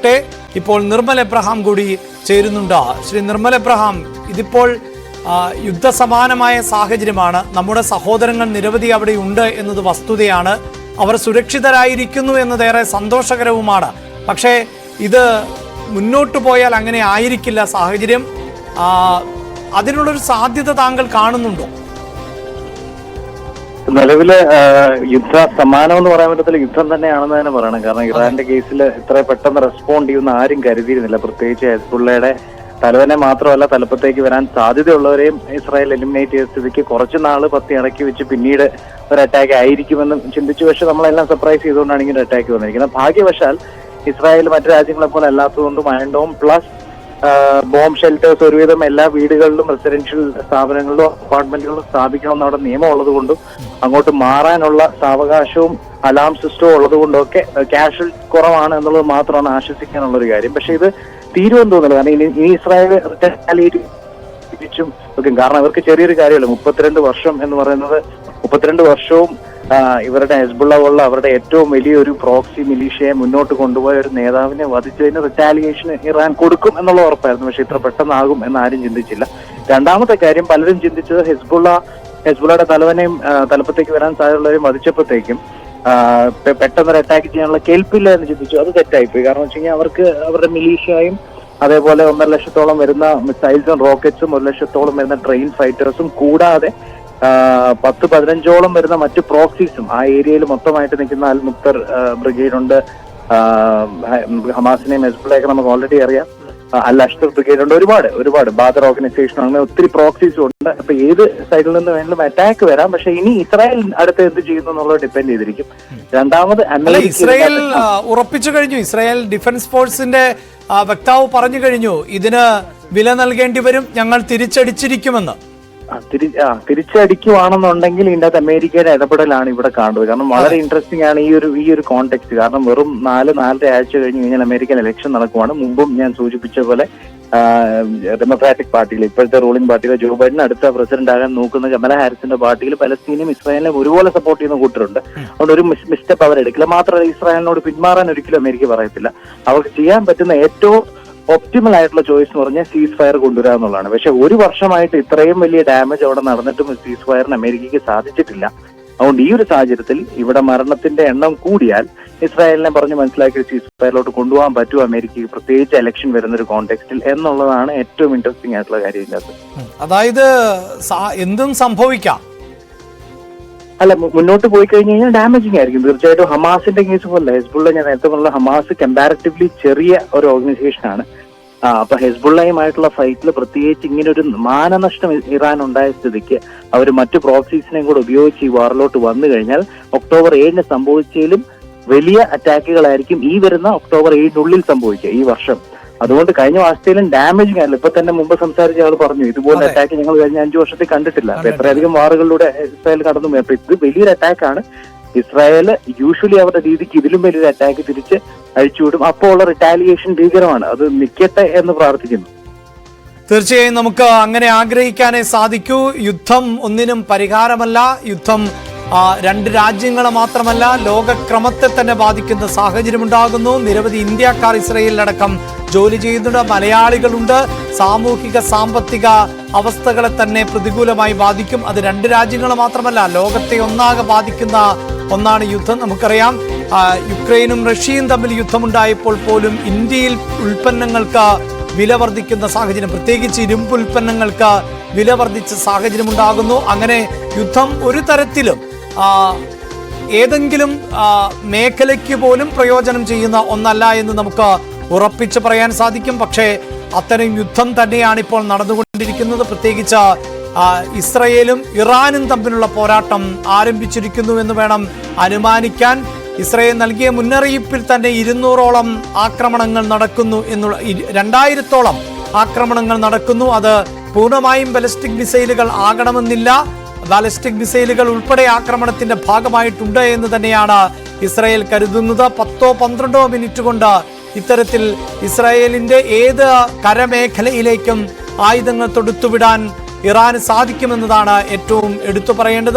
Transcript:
നോക്കട്ടെ. ഇപ്പോൾ നിർമ്മൽ എബ്രഹാം കൂടി ചേരുന്നുണ്ട്. ശ്രീ നിർമ്മൽ എബ്രഹാം, ഇതിപ്പോൾ യുദ്ധസമാനമായ സാഹചര്യമാണ്. നമ്മുടെ സഹോദരങ്ങൾ നിരവധി അവിടെ ഉണ്ട് എന്നത് വസ്തുതയാണ്. അവർ സുരക്ഷിതരായിരിക്കുന്നു എന്നതേറെ സന്തോഷകരവുമാണ്. പക്ഷേ ഇത് മുന്നോട്ട് പോയാൽ അങ്ങനെ ആയിരിക്കില്ല സാഹചര്യം. അതിനുള്ളൊരു സാധ്യത താങ്കൾ കാണുന്നുണ്ടോ? നിലവില് യുദ്ധ സമാനം എന്ന് പറയാൻ പറ്റത്തില്ല, യുദ്ധം തന്നെയാണെന്ന് തന്നെ പറയണം. കാരണം ഇറാന്റെ കേസിൽ ഇത്ര പെട്ടെന്ന് റെസ്പോണ്ട് ചെയ്യുന്ന ആരും കരുതിയിരുന്നില്ല. പ്രത്യേകിച്ച് ഹെസ്ബുള്ളയുടെ തലവനെ മാത്രമല്ല, തലപ്പത്തേക്ക് വരാൻ സാധ്യതയുള്ളവരെയും ഇസ്രായേൽ എലിമിനേറ്റ് ചെയ്ത സ്ഥിതിക്ക് കുറച്ച് നാള് പത്തി ഇടയ്ക്ക് വെച്ച് പിന്നീട് ഒരു അറ്റാക്ക് ആയിരിക്കുമെന്ന് ചിന്തിച്ചു. പക്ഷെ നമ്മളെല്ലാം സർപ്രൈസ് ചെയ്തുകൊണ്ടാണ് ഇങ്ങനെ അറ്റാക്ക് വന്നിരിക്കുന്നത്. ഭാഗ്യവശാൽ ഇസ്രായേൽ മറ്റു രാജ്യങ്ങളെ പോലെ അല്ലാത്തതുകൊണ്ടും അയൺഡോം പ്ലസ് ബോംബ് ഷെൽട്ടേഴ്സ് ഒരുവിധം എല്ലാ വീടുകളിലും റെസിഡൻഷ്യൽ സ്ഥാപനങ്ങളിലും അപ്പാർട്ട്മെന്റുകളിലും സ്ഥാപിക്കണമെന്ന് അവിടെ നിയമം ഉള്ളത് കൊണ്ടും അങ്ങോട്ട് മാറാനുള്ള സാവകാശവും അലാം സിസ്റ്റവും ഉള്ളത് കൊണ്ടൊക്കെ ക്യാഷ് കുറവാണ് എന്നുള്ളത് മാത്രമാണ് ആശ്വസിക്കാനുള്ള ഒരു കാര്യം. പക്ഷെ ഇത് തീരുമെന്ന് തോന്നുന്നില്ല. കാരണം ഇനി ഇസ്രായേൽ തിരിച്ചും വെക്കും. കാരണം ഇവർക്ക് ചെറിയൊരു കാര്യമല്ല, 32 വർഷം എന്ന് പറയുന്നത് 32 വർഷവും ഇവരുടെ ഹെസ്ബുള്ള പോലുള്ള അവരുടെ ഏറ്റവും വലിയൊരു പ്രോക്സി മിലീഷ്യയെ മുന്നോട്ട് കൊണ്ടുപോയ ഒരു നേതാവിനെ വധിച്ചതിന് റിറ്റാലിയേഷൻ ഇറാൻ കൊടുക്കും എന്നുള്ള ഉറപ്പായിരുന്നു. പക്ഷെ ഇത്ര പെട്ടെന്നാകും എന്ന് ആരും ചിന്തിച്ചില്ല. രണ്ടാമത്തെ കാര്യം, പലരും ചിന്തിച്ചത് ഹെസ്ബുള്ളയുടെ തലവനെയും തലപ്പത്തേക്ക് വരാൻ സാധ്യതയുള്ളവരെയും വധിച്ചപ്പോഴത്തേക്കും പെട്ടെന്നൊരു അറ്റാക്ക് ചെയ്യാനുള്ള കേൾപ്പില്ല എന്ന് ചിന്തിച്ചു. അത് തെറ്റായിപ്പോയി. കാരണം വെച്ച് കഴിഞ്ഞാൽ അവർക്ക് അവരുടെ മിലീഷ്യയും അതേപോലെ 1.5 ലക്ഷത്തോളം വരുന്ന മിസൈൽസും റോക്കറ്റ്സും 1 ലക്ഷത്തോളം വരുന്ന ട്രെയിൻ ഫൈറ്റേഴ്സും കൂടാതെ 10-15ഓളം വരുന്ന മറ്റു പ്രോക്സീസും ആ ഏരിയയിൽ മൊത്തമായിട്ട് നിൽക്കുന്ന അൽ മുക്തർ ബ്രിഗേഡ് ഉണ്ട്, ഹമാസിനെയും ഹെസ്ബുള്ളയൊക്കെ നമുക്ക് ഓൾറെഡി അറിയാം, അൽ അഷ്തർ ബ്രിഗേഡ് ഉണ്ട്, ഒരുപാട് ബാദർ ഓർഗനൈസേഷൻ അങ്ങനെ ഒത്തിരി പ്രോക്സീസും ഉണ്ട്. അപ്പൊ ഏത് സൈഡിൽ നിന്ന് വേണമെങ്കിലും അറ്റാക്ക് വരാം. പക്ഷെ ഇനി ഇസ്രായേൽ അടുത്ത് എന്ത് ചെയ്യുന്നു എന്നുള്ളത് ഡിപ്പെൻഡ് ചെയ്തിരിക്കും. രണ്ടാമത് ഇസ്രായേൽ ഉറപ്പിച്ചു കഴിഞ്ഞു. ഇസ്രായേൽ ഡിഫൻസ് ഫോഴ്സിന്റെ വക്താവ് പറഞ്ഞു കഴിഞ്ഞു, ഇതിന് വില നൽകേണ്ടി വരും, ഞങ്ങൾ തിരിച്ചടിച്ചിരിക്കുമെന്ന്. തിരിച്ചടിക്കുവാണെന്നുണ്ടെങ്കിൽ ഇതിന്റെ അകത്ത് അമേരിക്കയുടെ ഇടപെടലാണ് ഇവിടെ കാണുന്നത്. കാരണം വളരെ ഇൻട്രസ്റ്റിംഗ് ആണ് ഈ ഒരു കോണ്ടെക്സ്റ്റ്. കാരണം വെറും 4-4.5 ആഴ്ച കഴിഞ്ഞ് കഴിഞ്ഞാൽ അമേരിക്കൻ ഇലക്ഷൻ നടക്കുവാണ്. മുമ്പും ഞാൻ സൂചിപ്പിച്ച പോലെ ഡെമോക്രാറ്റിക് പാർട്ടിയിൽ, ഇപ്പോഴത്തെ റൂളിംഗ് പാർട്ടിയിലെ ജോ ബൈഡൻ അടുത്ത പ്രസിഡന്റ് ആകാൻ നോക്കുന്ന കമല ഹാരിസിന്റെ പാർട്ടിയിൽ പലസ്തീനും ഇസ്രായേലിനെ ഒരുപോലെ സപ്പോർട്ട് ചെയ്യുന്ന കൂട്ടരുണ്ട്. അതുകൊണ്ട് ഒരു മിസ്റ്റെപ്പ് അവരെടുക്കില്ല. മാത്രമല്ല ഇസ്രായേലിനോട് പിന്മാറാൻ ഒരിക്കലും അമേരിക്ക പറയത്തില്ല. അവർക്ക് ചെയ്യാൻ പറ്റുന്ന ഏറ്റവും ഒപ്റ്റിമൽ ആയിട്ടുള്ള ചോയ്സ് എന്ന് പറഞ്ഞാൽ സീസ് ഫയർ കൊണ്ടുവരിക എന്നുള്ളതാണ്. പക്ഷെ ഒരു വർഷമായിട്ട് ഇത്രയും വലിയ ഡാമേജ് അവിടെ നടന്നിട്ടും സീസ് ഫയറിന് അമേരിക്കയ്ക്ക് സാധിച്ചിട്ടില്ല. അതുകൊണ്ട് ഈ ഒരു സാഹചര്യത്തിൽ ഇവിടെ മരണത്തിന്റെ എണ്ണം കൂടിയാൽ ഇസ്രായേലിനെ പറഞ്ഞ് മനസ്സിലാക്കി സീസ് ഫയറിലോട്ട് കൊണ്ടുപോകാൻ പറ്റുമോ അമേരിക്കയ്ക്ക്, പ്രത്യേകിച്ച് ഇലക്ഷൻ വരുന്ന ഒരു കോണ്ടെക്സ്റ്റിൽ എന്നുള്ളതാണ് ഏറ്റവും ഇൻട്രസ്റ്റിംഗ് ആയിട്ടുള്ള കാര്യം ഇതിനകത്ത്. അതായത് എന്തും സംഭവിക്കാം. അല്ല, മുന്നോട്ട് പോയി കഴിഞ്ഞ് കഴിഞ്ഞാൽ ഡാമേജിങ് ആയിരിക്കും തീർച്ചയായിട്ടും. ഹമാസിന്റെ കേസ് പോലെ ഹെസ്ബുള്ള, ഞാൻ നേരത്തെ പറഞ്ഞ ഹമാസ് കമ്പാരിറ്റീവ്ലി ചെറിയ ഒരു ഓർഗനൈസേഷൻ ആണ്. അപ്പൊ ഹെസ്ബുള്ളയുമായിട്ടുള്ള ഫൈറ്റിൽ പ്രത്യേകിച്ച് ഇങ്ങനെ ഒരു മാനനഷ്ടം ഇറാൻ ഉണ്ടായ സ്ഥിതിക്ക് അവർ മറ്റു പ്രോക്സീസിനെയും കൂടെ ഉപയോഗിച്ച് ഈ വാറിലോട്ട് വന്നു കഴിഞ്ഞാൽ ഒക്ടോബർ 7 സംഭവിച്ചതിലും വലിയ അറ്റാക്കുകളായിരിക്കും ഈ വരുന്ന ഒക്ടോബർ 7 സംഭവിക്കുക ഈ വർഷം. അതുകൊണ്ട് കഴിഞ്ഞ മാസത്തിലും ഡാമേജിങ് ആയില്ല. ഇപ്പൊ തന്നെ മുമ്പ് സംസാരിച്ച ആൾ പറഞ്ഞു ഇതുപോലെ അറ്റാക്ക് ഞങ്ങൾ കഴിഞ്ഞ 5 വർഷത്തിൽ കണ്ടിട്ടില്ല. അപ്പൊ എത്രയധികം വാറുകളിലൂടെ ഇസ്രായേൽ കടന്നു. അപ്പൊ ഇത് വലിയൊരു അറ്റാക്കാണ്. ഇസ്രായേൽ യൂഷ്വലി അവരുടെ രീതിക്ക് ഇതിലും വലിയൊരു അറ്റാക്ക് തിരിച്ച് അഴിച്ചുവിടും. അപ്പോൾ ഉള്ള റിറ്റാലിയേഷൻ ഭീകരമാണ്. അത് നിൽക്കട്ടെ എന്ന് പ്രാർത്ഥിക്കുന്നു. തീർച്ചയായും നമുക്ക് അങ്ങനെ ആഗ്രഹിക്കാനേ സാധിക്കൂ. യുദ്ധം ഒന്നിനും പരിഹാരമല്ല. യുദ്ധം 2 രാജ്യങ്ങളെ മാത്രമല്ല ലോകക്രമത്തെ തന്നെ ബാധിക്കുന്ന സാഹചര്യമുണ്ടാകുന്നു. നിരവധി ഇന്ത്യക്കാർ ഇസ്രായേലിലടക്കം ജോലി ചെയ്യുന്നുണ്ട്, മലയാളികളുണ്ട്. സാമൂഹിക സാമ്പത്തിക അവസ്ഥകളെ തന്നെ പ്രതികൂലമായി ബാധിക്കും. അത് 2 രാജ്യങ്ങളെ മാത്രമല്ല ലോകത്തെ ഒന്നാകെ ബാധിക്കുന്ന ഒന്നാണ് യുദ്ധം. നമുക്കറിയാം, യുക്രൈനും റഷ്യയും തമ്മിൽ യുദ്ധമുണ്ടായപ്പോൾ പോലും ഇന്ത്യയിൽ ഉൽപ്പന്നങ്ങൾക്ക് വില വർദ്ധിക്കുന്ന സാഹചര്യം, പ്രത്യേകിച്ച് ഇരുമ്പ് ഉൽപ്പന്നങ്ങൾക്ക് വില വർദ്ധിച്ച സാഹചര്യം ഉണ്ടാകുന്നു. അങ്ങനെ യുദ്ധം ഒരു തരത്തിലും ഏതെങ്കിലും മേഖലയ്ക്ക് പോലും പ്രയോജനം ചെയ്യുന്ന ഒന്നല്ല എന്ന് നമുക്ക് ഉറപ്പിച്ച് പറയാൻ സാധിക്കും. പക്ഷേ അത്തരം യുദ്ധം തന്നെയാണ് ഇപ്പോൾ നടന്നുകൊണ്ടിരിക്കുന്നത്. പ്രത്യേകിച്ച് ഇസ്രയേലും ഇറാനും തമ്മിലുള്ള പോരാട്ടം ആരംഭിച്ചിരിക്കുന്നു എന്ന് വേണം അനുമാനിക്കാൻ. ഇസ്രയേൽ നൽകിയ മുന്നറിയിപ്പിൽ തന്നെ 200ഓളം ആക്രമണങ്ങൾ നടക്കുന്നു എന്നുള്ള 2000ഓളം ആക്രമണങ്ങൾ നടക്കുന്നു. അത് പൂർണ്ണമായും ബാലിസ്റ്റിക് മിസൈലുകൾ ആകണമെന്നില്ല. ബാലിസ്റ്റിക് മിസൈലുകൾ ഉൾപ്പെടെ ആക്രമണത്തിന്റെ ഭാഗമായിട്ടുണ്ട് എന്ന് തന്നെയാണ് ഇസ്രായേൽ കരുതുന്നത്. 10-12 മിനിറ്റ് കൊണ്ട് ഇത്തരത്തിൽ ഇസ്രായേലിന്റെ ഏത് കരമേഖലയിലേക്കും ആയുധങ്ങൾ തൊടുത്തുവിടാൻ ഇറാന് സാധിക്കുമെന്നതാണ് ഏറ്റവും എടുത്തു പറയേണ്ടത്.